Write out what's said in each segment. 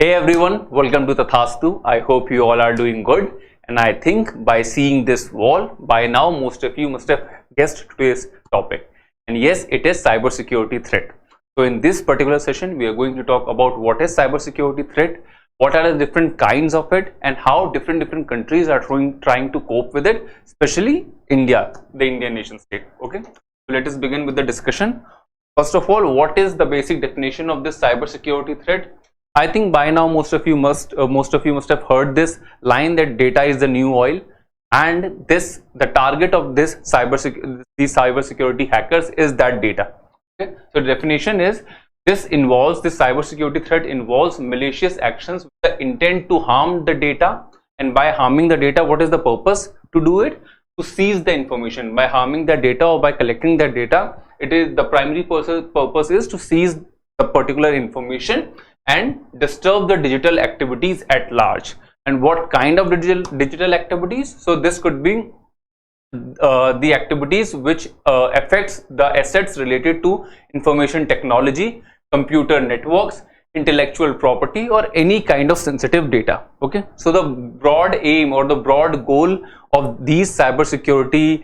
Hey everyone, welcome to Tathastu. I hope you all are doing good, and I think by seeing this wall, by now most of you must have guessed today's topic. And yes, it is cybersecurity threat. So in this particular session, we are going to talk about what is cybersecurity threat, what are the different kinds of it, and how different countries are trying to cope with it, especially India, the Indian nation state. Okay, so let us begin with the discussion. First of all, what is the basic definition of this cybersecurity threat? I think by now most of you must have heard this line that data is the new oil, and the target of these cybersecurity hackers is that data. Okay? So the definition is this cybersecurity threat involves malicious actions with the intent to harm the data, and by harming the data, what is the purpose to do it? To seize the information. By harming the data or by collecting that data, it is the primary purpose is to seize the particular information and disturb the digital activities at large. And what kind of digital activities? So this could be the activities which affects the assets related to information technology, computer networks, intellectual property, or any kind of sensitive data. Okay, so the broad aim or the broad goal of these cybersecurity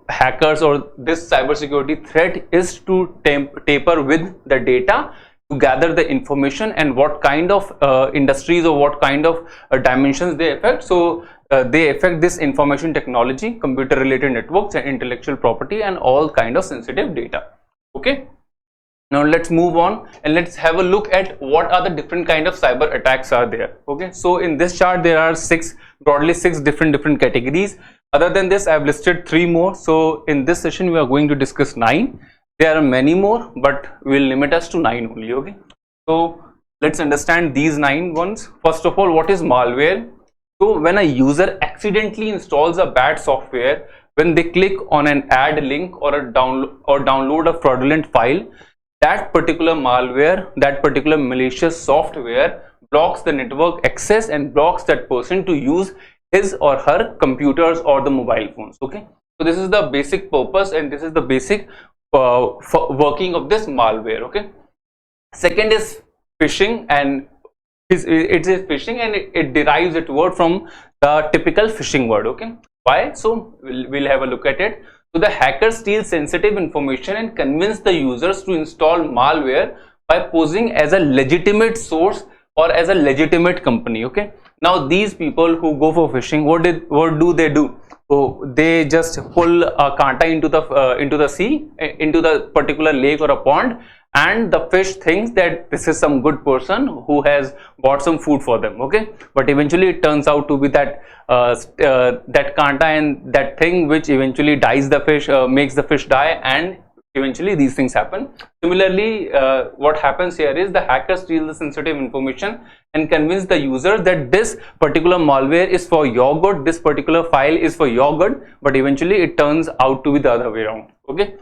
hackers or this cybersecurity threat is to tamper with the data, to gather the information, and what kind of industries or what kind of dimensions they affect. So they affect this information technology, computer related networks, and intellectual property, and all kind of sensitive data. Okay, now let's move on and let's have a look at what are the different kind of cyber attacks are there. Okay, so in this chart there are broadly six different categories. Other than this, I have listed 3 more. So in this session we are going to discuss 9. There are many more, but we will limit us to 9 only. Okay, so let's understand these 9 ones. First of all, what is malware? So when a user accidentally installs a bad software, when they click on an ad link or download a fraudulent file, that particular malware, that particular malicious software blocks the network access and blocks that person to use his or her computers or the mobile phones. Okay, so this is the basic purpose and this is the basic working of this malware. Okay, second is phishing, and it is phishing, and it derives its word from the typical phishing word. Okay, why? So we'll have a look at it. So the hackers steal sensitive information and convince the users to install malware by posing as a legitimate source or as a legitimate company. Okay, now these people who go for phishing, what do they do? So they just pull a kanta into the sea, into the particular lake or a pond, and the fish thinks that this is some good person who has bought some food for them. Okay, but eventually it turns out to be that that kanta and that thing which eventually dies the fish, makes the fish die, and eventually these things happen. Similarly, what happens here is the hackers steal the sensitive information and convince the user that this particular malware is for your good, this particular file is for your good, but eventually it turns out to be the other way around. Okay,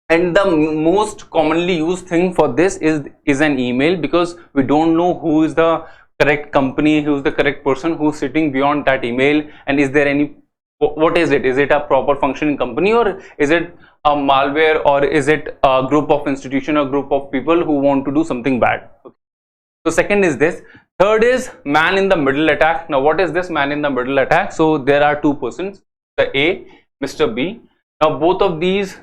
and the most commonly used thing for this is an email, because we don't know who is the correct company, who is the correct person who's sitting beyond that email, and is there any, what is it? Is it a proper functioning company, or is it a malware, or is it a group of institution or group of people who want to do something bad? Okay. So second is this. Third is man in the middle attack. Now what is this man in the middle attack? So there are 2 persons, the A, Mr. B. Now both of these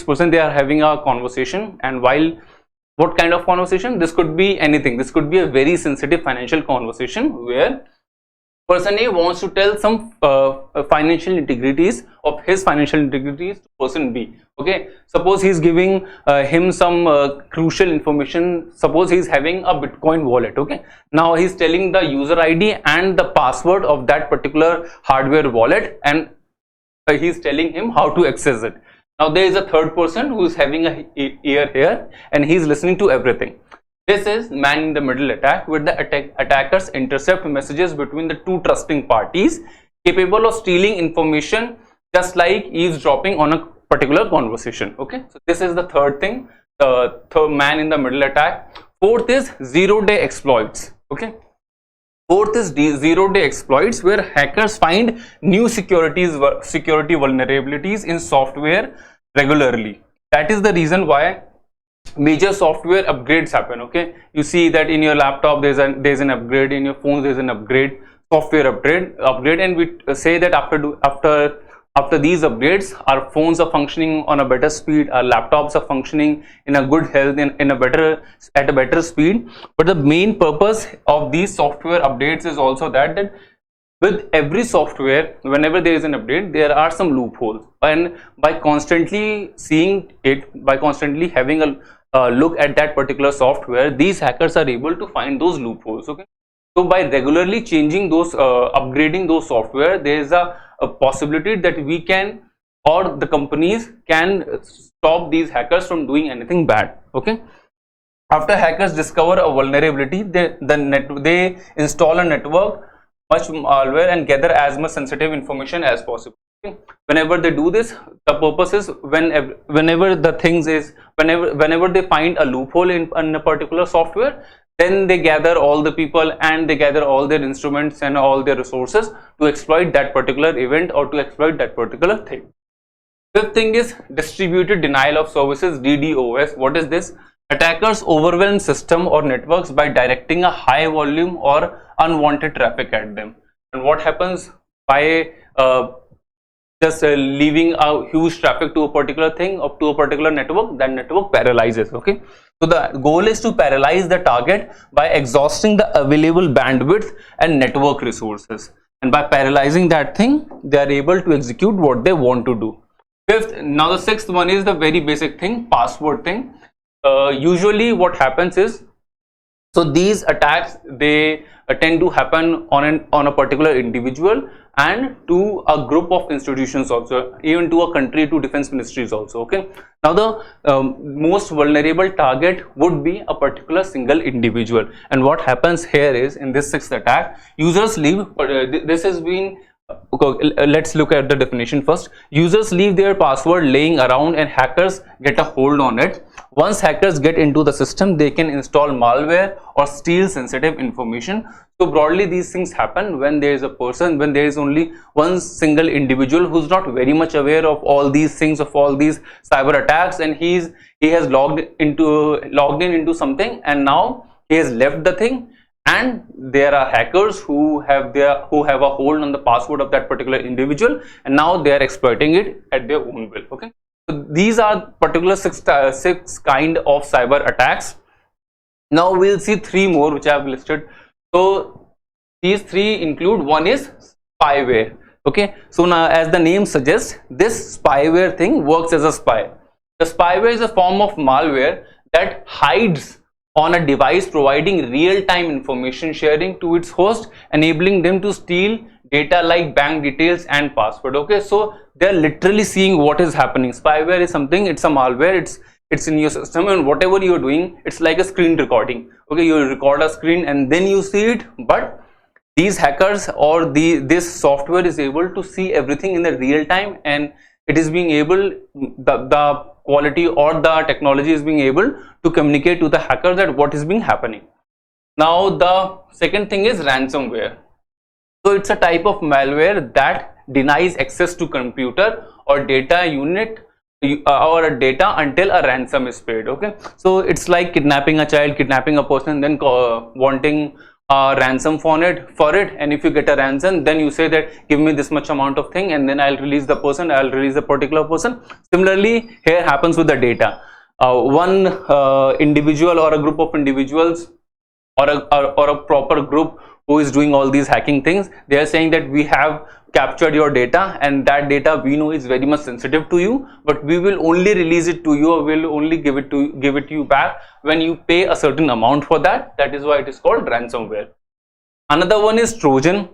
persons, they are having a conversation, and while what kind of conversation? This could be anything. This could be a very sensitive financial conversation where person A wants to tell some financial integrities of his financial integrities to person B. Okay, suppose he's giving him some crucial information. Suppose he's having a Bitcoin wallet. Okay, now he's telling the user ID and the password of that particular hardware wallet, and he's telling him how to access it. Now there is a third person who is having a ear here, and he's listening to everything. This is man in the middle attack, where the attackers intercept messages between the 2 trusting parties, capable of stealing information just like eavesdropping on a particular conversation. Okay, so this is the third thing, the third man in the middle attack. Fourth is zero-day exploits. Okay, fourth is zero-day exploits, where hackers find new security vulnerabilities in software regularly. That is the reason why major software upgrades happen. Okay, you see that in your laptop there's an upgrade, in your phones there's an upgrade, software upgrade, and we say that after these upgrades our phones are functioning on a better speed, our laptops are functioning in a good health, at a better speed. But the main purpose of these software updates is also that with every software, whenever there is an update, there are some loopholes, and by constantly seeing it, by constantly having a look at that particular software, these hackers are able to find those loopholes. Okay, so by regularly changing those, upgrading those software, there is a possibility that we can, or the companies can, stop these hackers from doing anything bad. Okay, after hackers discover a vulnerability, they install a network, much malware, and gather as much sensitive information as possible. Okay? Whenever they do this, the purpose is whenever they find a loophole in a particular software, then they gather all the people and they gather all their instruments and all their resources to exploit that particular event or to exploit that particular thing. Fifth thing is distributed denial of services, DDoS. What is this? Attackers overwhelm system or networks by directing a high volume or unwanted traffic at them. And what happens by just leaving a huge traffic to a particular thing, up to a particular network? That network paralyzes. Okay, so the goal is to paralyze the target by exhausting the available bandwidth and network resources, and by paralyzing that thing, they are able to execute what they want to do. Fifth, now the sixth one is the very basic thing, password thing. Usually what happens is, so these attacks, they tend to happen on a particular individual and to a group of institutions also, even to a country, to defense ministries also. Okay, now the most vulnerable target would be a particular single individual, and what happens here is, in this sixth attack, users leave, this has been, let's look at the definition first. Users leave their password laying around and hackers get a hold on it. Once hackers get into the system, they can install malware or steal sensitive information. So broadly, these things happen when there is a person, when there is only one single individual who's not very much aware of all these things, of all these cyber attacks, and he has logged in into something, and now he has left the thing, and there are hackers who have a hold on the password of that particular individual, and now they are exploiting it at their own will. Okay, so these are particular six kind of cyber attacks. Now we'll see three more which I have listed. So these three include, one is spyware. Okay, so now as the name suggests, this spyware thing works as a spy. The spyware is a form of malware that hides on a device, providing real-time information sharing to its host, enabling them to steal data like bank details and password. Okay, so they're literally seeing what is happening. Spyware is something, it's a malware, it's in your system, and whatever you're doing, it's like a screen recording. Okay, you record a screen and then you see it, but these hackers or this software is able to see everything in the real time, and it is being able, the quality or the technology is being able to communicate to the hacker that what is being happening. Now the second thing is ransomware. So it's a type of malware that denies access to computer or data unit or data until a ransom is paid. Okay, so it's like kidnapping a child, kidnapping a person, then wanting a ransom for it, and if you get a ransom, then you say that give me this much amount of thing, and then I'll release the person, I'll release a particular person. Similarly, here happens with the data. One individual or a group of individuals or a proper group who is doing all these hacking things, they are saying that we have captured your data, and that data we know is very much sensitive to you, but we will only release it to you, or will only give it to you back when you pay a certain amount for that. That is why it is called ransomware. Another one is Trojan.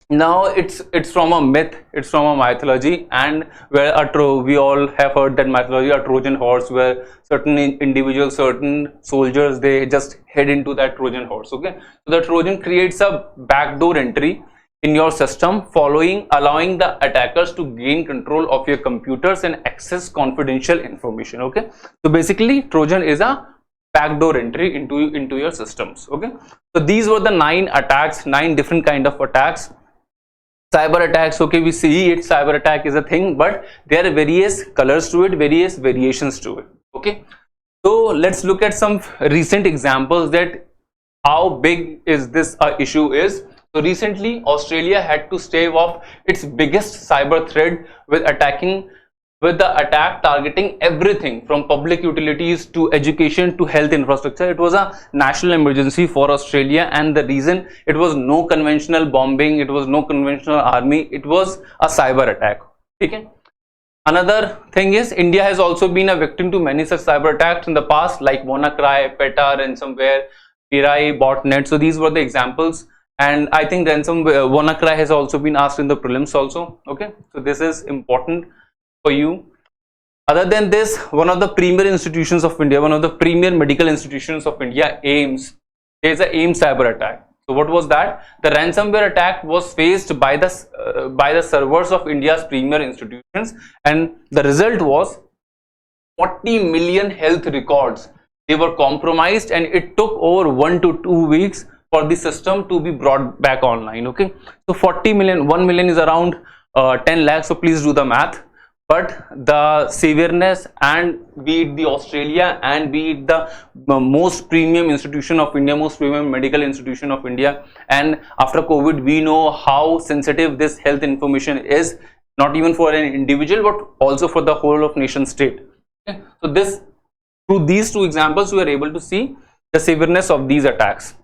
Now it's from a myth, it's from a mythology, and where we all have heard that mythology, a Trojan horse, where certain individuals, certain soldiers, they just head into that Trojan horse. Okay, so the Trojan creates a backdoor entry in your system, allowing the attackers to gain control of your computers and access confidential information. Okay, so basically Trojan is a backdoor entry into your systems. Okay, so these were the 9 attacks, 9 different kind of attacks. Cyber attacks, okay, we see it, cyber attack is a thing, but there are various colors to it, various variations to it. Okay, So let's look at some recent examples that how big is this issue is. So recently Australia had to stave off its biggest cyber threat with the attack targeting everything from public utilities to education to health infrastructure. It was a national emergency for Australia, and the reason, it was no conventional bombing, it was no conventional army, it was a cyber attack. Okay. Another thing is, India has also been a victim to many such cyber attacks in the past, like WannaCry, PETA, ransomware, Mirai, botnet. So these were the examples, and I think WannaCry has also been asked in the prelims also. Okay, so this is important for you. Other than this, one of the premier institutions of India, one of the premier medical institutions of India, AIIMS, there is a AIIMS cyber attack. So what was that? The ransomware attack was faced by the servers of India's premier institutions, and the result was 40 million health records. They were compromised, and it took over 1 to 2 weeks for the system to be brought back online. Okay, so 40 million, 1 million is around 10 lakhs. So please do the math. But the severeness, and be it the Australia and be it the most premium institution of India, most premium medical institution of India, and after COVID we know how sensitive this health information is, not even for an individual but also for the whole of nation state. Okay. So this, through these two examples, we are able to see the severeness of these attacks.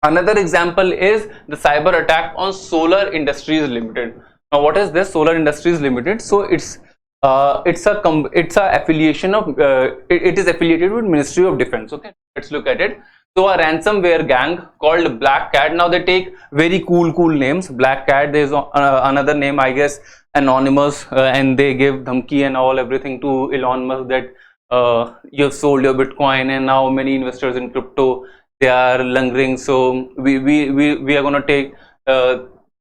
Another example is the cyber attack on Solar Industries Limited. Now, what is this Solar Industries Limited? So it's a affiliation of it is affiliated with Ministry of Defense. Okay, let's look at it. So a ransomware gang called Black Cat. Now they take very cool names. Black Cat. There is another name, I guess, Anonymous, and they give dhamki and all everything to Elon Musk that you have sold your Bitcoin, and now many investors in crypto, they are lungering. So we are going to take.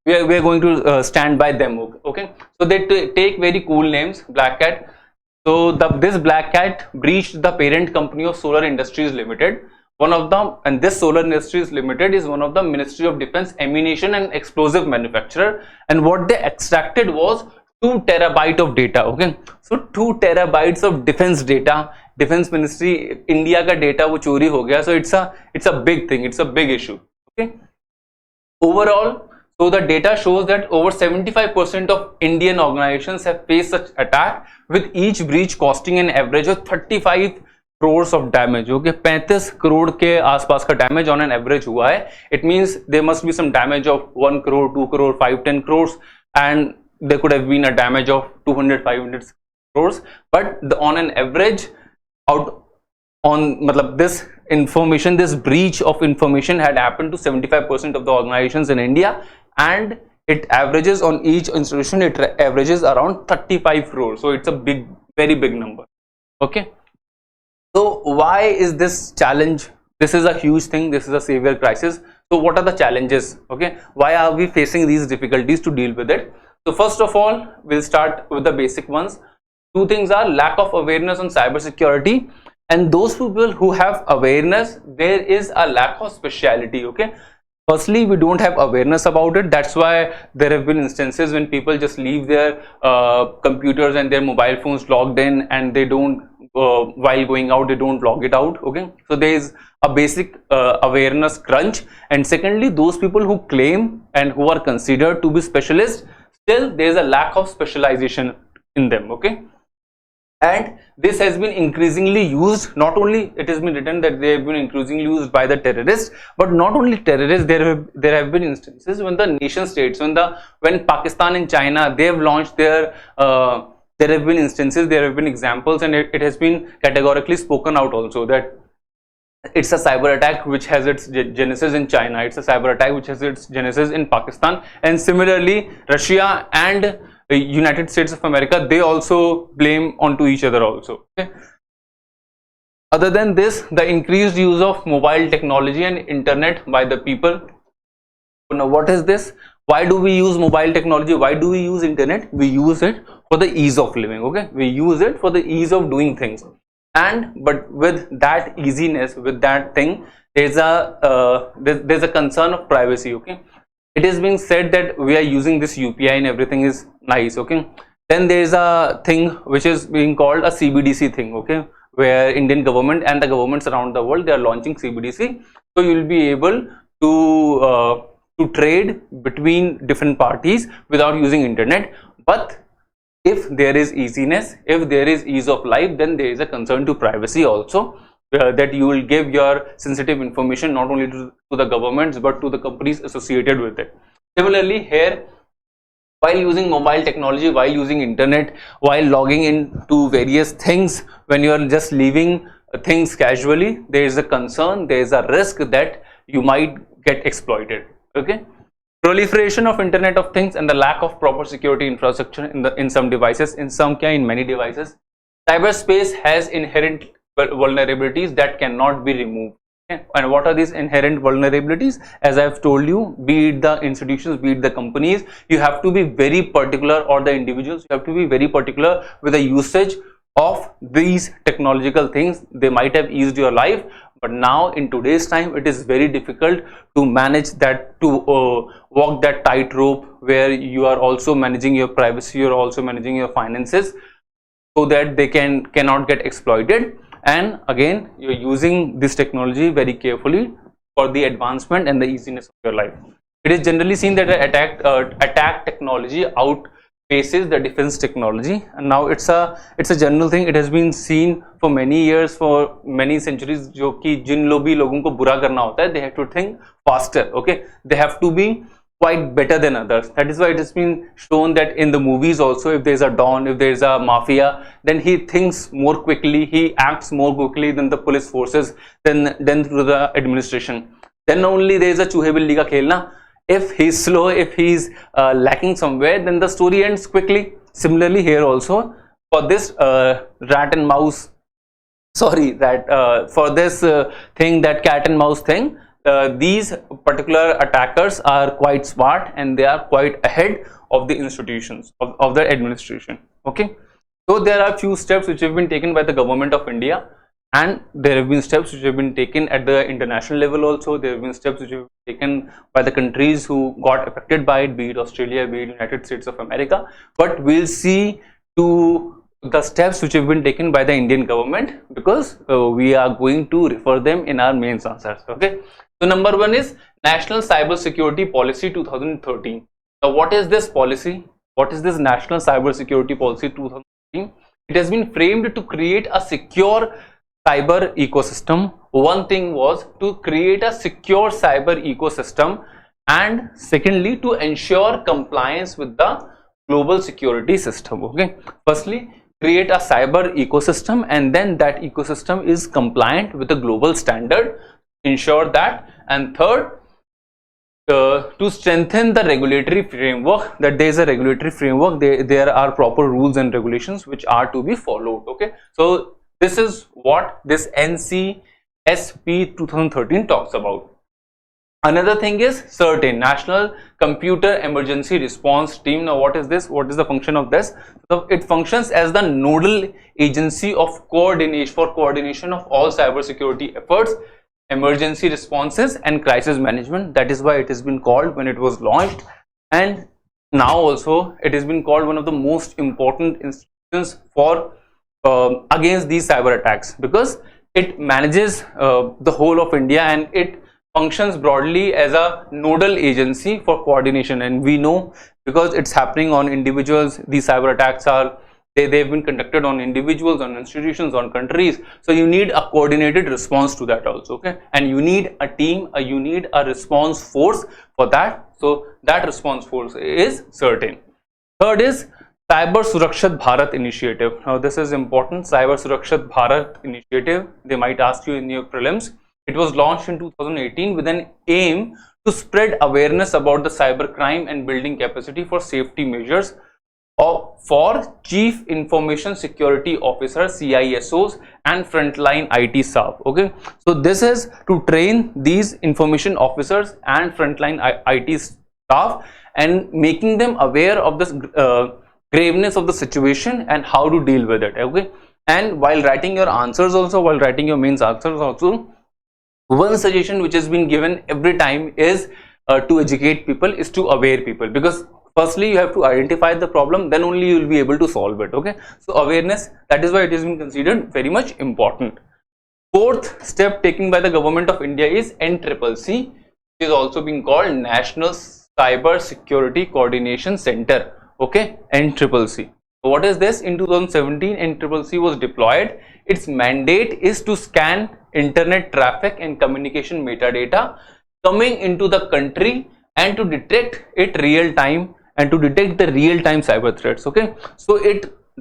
We are going to stand by them. Okay, so they take very cool names, Black Cat. So this Black Cat breached the parent company of Solar Industries Limited. One of them, and this Solar Industries Limited is one of the Ministry of Defense ammunition and explosive manufacturer. And what they extracted was 2 terabyte of data. Okay, so 2 terabytes of defense data. Defense Ministry India ka data wo chori ho gaya. So it's a big thing. It's a big issue. Okay, overall. So the data shows that over 75% of Indian organizations have faced such attack, with each breach costing an average of 35 crores of damage. Okay, 35 crore के आसपास का damage on an average हुआ है. It means there must be some damage of 1 crore, 2 crore, 5, 10 crores, and there could have been a damage of 200, 500 crores. But on an average, this information, this breach of information had happened to 75% of the organizations in India, and it averages on each institution, it averages around 35 crores. So it's a big, very big number. Okay, so why is this challenge? This is a huge thing. This is a severe crisis. So what are the challenges? Okay, why are we facing these difficulties to deal with it? So first of all, we'll start with the basic ones. Two things are lack of awareness on cybersecurity, and those people who have awareness, there is a lack of speciality. Okay, firstly, we don't have awareness about it. That's why there have been instances when people just leave their computers and their mobile phones logged in, and they don't while going out, they don't log it out. Okay, so there is a basic awareness crunch. And secondly, those people who claim and who are considered to be specialists, still there is a lack of specialization in them. Okay, and this has been increasingly used. Not only it has been written that they have been increasingly used by the terrorists, but not only terrorists, there have been instances when the nation states, when Pakistan and China, they have launched their there have been instances, there have been examples, and it has been categorically spoken out also that it's a cyber attack which has its genesis in China, it's a cyber attack which has its genesis in Pakistan, and similarly Russia and United States of America, they also blame onto each other also. Okay. Other than this, the increased use of mobile technology and internet by the people. Now what is this? Why do we use mobile technology? Why do we use internet? We use it for the ease of living. Okay, we use it for the ease of doing things, but with that easiness, with that thing, there's a concern of privacy. Okay, it is being said that we are using this UPI and everything is nice. Okay, then there is a thing which is being called a CBDC thing. Okay, where Indian government and the governments around the world, they are launching CBDC. So you will be able to trade between different parties without using internet. But if there is easiness, if there is ease of life, then there is a concern to privacy also, that you will give your sensitive information not only to the governments but to the companies associated with it. Similarly here, while using mobile technology, while using internet, while logging into various things, when you are just leaving things casually, there is a concern, there is a risk that you might get exploited. Okay, proliferation of Internet of Things and the lack of proper security infrastructure in some devices, in many devices. Cyberspace has inherent vulnerabilities that cannot be removed. Okay? And what are these inherent vulnerabilities? As I have told you, be it the institutions, be it the companies, you have to be very particular, or the individuals, you have to be very particular with the usage of these technological things. They might have eased your life, but now in today's time it is very difficult to manage that, to walk that tightrope where you are also managing your privacy, you are also managing your finances, so that they cannot get exploited. And again, you're using this technology very carefully for the advancement and the easiness of your life. It is generally seen that attack technology outpaces the defense technology, and now it's a general thing. It has been seen for many years, for many centuries, जो कि जिन लोगों को बुरा करना होता है, they have to think faster. Okay, they have to be quite better than others. That is why it has been shown that in the movies also, if there is a don, if there is a mafia, then he thinks more quickly, he acts more quickly than the police forces, than through the administration. Then only there is a चूहे बिल्ली का खेल ना. If he is slow, if he is lacking somewhere, then the story ends quickly. Similarly here also, for this rat and mouse, sorry, for this thing, that cat and mouse thing, these particular attackers are quite smart and they are quite ahead of the institutions, of the administration. Okay, so there are few steps which have been taken by the government of India, and there have been steps which have been taken at the international level also. There have been steps which have been taken by the countries who got affected by it, be it Australia, be it United States of America. But we'll see to the steps which have been taken by the Indian government, because we are going to refer them in our mains answers. Okay, so number one is National Cybersecurity Policy 2013. Now what is this policy? What is this National Cybersecurity Policy 2013? It has been framed to create a secure cyber ecosystem. One thing was to create a secure cyber ecosystem, and secondly to ensure compliance with the global security system. Okay, firstly create a cyber ecosystem, and then that ecosystem is compliant with the global standard, ensure that. And third, to strengthen the regulatory framework, that there is a regulatory framework, there are proper rules and regulations which are to be followed. Okay, so this is what this NCSP 2013 talks about. Another thing is CERTAIN, National Computer Emergency Response Team. Now what is this? What is the function of this? So it functions as the nodal agency of coordination of all cybersecurity efforts, emergency responses and crisis management. That is why it has been called when it was launched, and now also it has been called one of the most important institutions for against these cyber attacks, because it manages the whole of India, and it functions broadly as a nodal agency for coordination. And we know, because it's happening on individuals, these cyber attacks are they've been conducted on individuals, on institutions, on countries. So you need a coordinated response to that also. Okay, and you need a team, you need a response force for that. So that response force is CERTAIN. Third is Cyber Surakshat Bharat Initiative. Now this is important. Cyber Surakshat Bharat Initiative, they might ask you in your prelims. It was launched in 2018 with an aim to spread awareness about the cyber crime and building capacity for safety measures for Chief Information Security Officers, CISOs, and frontline IT staff. Okay, so this is to train these information officers and frontline IT staff and making them aware of this graveness of the situation and how to deal with it. Okay, and while writing your answers also, while writing your mains answers also, one suggestion which has been given every time is to educate people, is to aware people, because firstly you have to identify the problem, then only you will be able to solve it. Okay, so awareness, that is why it has been considered very much important. Fourth step taken by the government of India is NCCC, which is also being called National Cybersecurity Coordination Center. Okay, NCCC. What is this? In 2017, NCCC was deployed. Its mandate is to scan internet traffic and communication metadata coming into the country and to detect it real time and to detect the real time cyber threats. Okay, so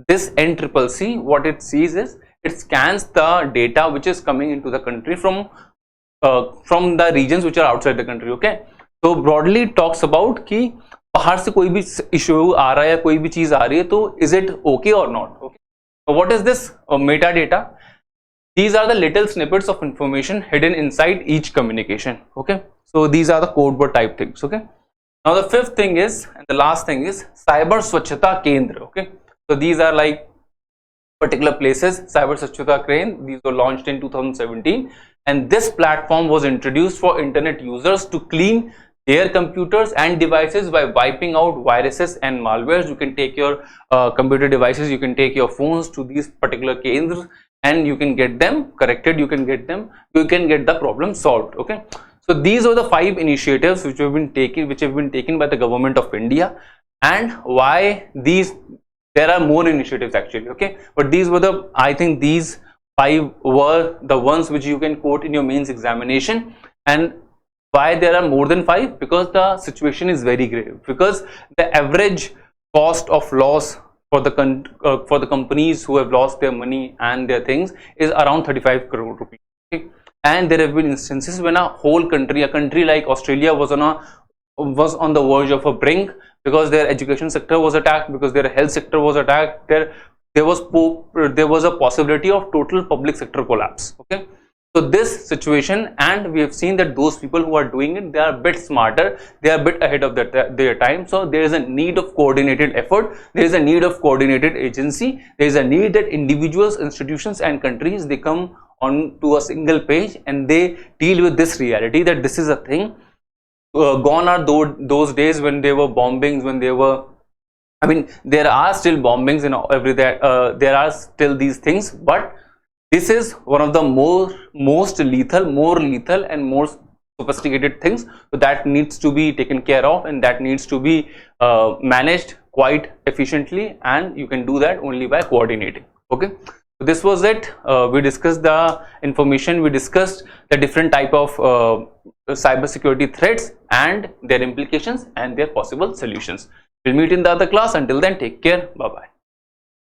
this NCCC, what it sees is it scans the data which is coming into the country from the regions which are outside the country. Okay, so broadly it talks about कि बाहर से कोई भी issue आ रहा है या कोई भी चीज आ रही है तो is it okay or not. Okay, so what is this metadata? These are the little snippets of information hidden inside each communication. Okay, so these are the code word type things. Okay, now the fifth thing is, and the last thing is, Cyber Swachhata Kendra. Okay, so these are like particular places. Cyber Swachhata Kendra, these were launched in 2017, and this platform was introduced for internet users to clean their computers and devices by wiping out viruses and malwares. You can take your computer devices, you can take your phones to these particular kendras and you can get them corrected, you can get the problem solved. Okay, so these are the 5 initiatives which have been taken by the government of India, and why there are more initiatives actually. Okay, but these were I think these 5 were the ones which you can quote in your mains examination. And why there are more than 5? Because the situation is very grave, because the average cost of loss for the companies who have lost their money and their things is around 35 crore rupees. Okay? And there have been instances when a country like Australia was on the verge of a brink, because their education sector was attacked, because their health sector was attacked. There was a possibility of total public sector collapse. Okay, so this situation, and we have seen that those people who are doing it, they are a bit smarter, they are a bit ahead of their time. So there is a need of coordinated effort, there is a need of coordinated agency, there is a need that individuals, institutions and countries, they come on to a single page and they deal with this reality that this is a thing. Gone are those days when there were bombings, when there were, I mean, there are still bombings and there are still these things, but this is one of the most lethal, more lethal and more sophisticated things. So that needs to be taken care of, and that needs to be managed quite efficiently, and you can do that only by coordinating. Okay, so this was it. We discussed the information, we discussed the different type of cybersecurity threats and their implications and their possible solutions. We'll meet in the other class. Until then, take care. Bye bye.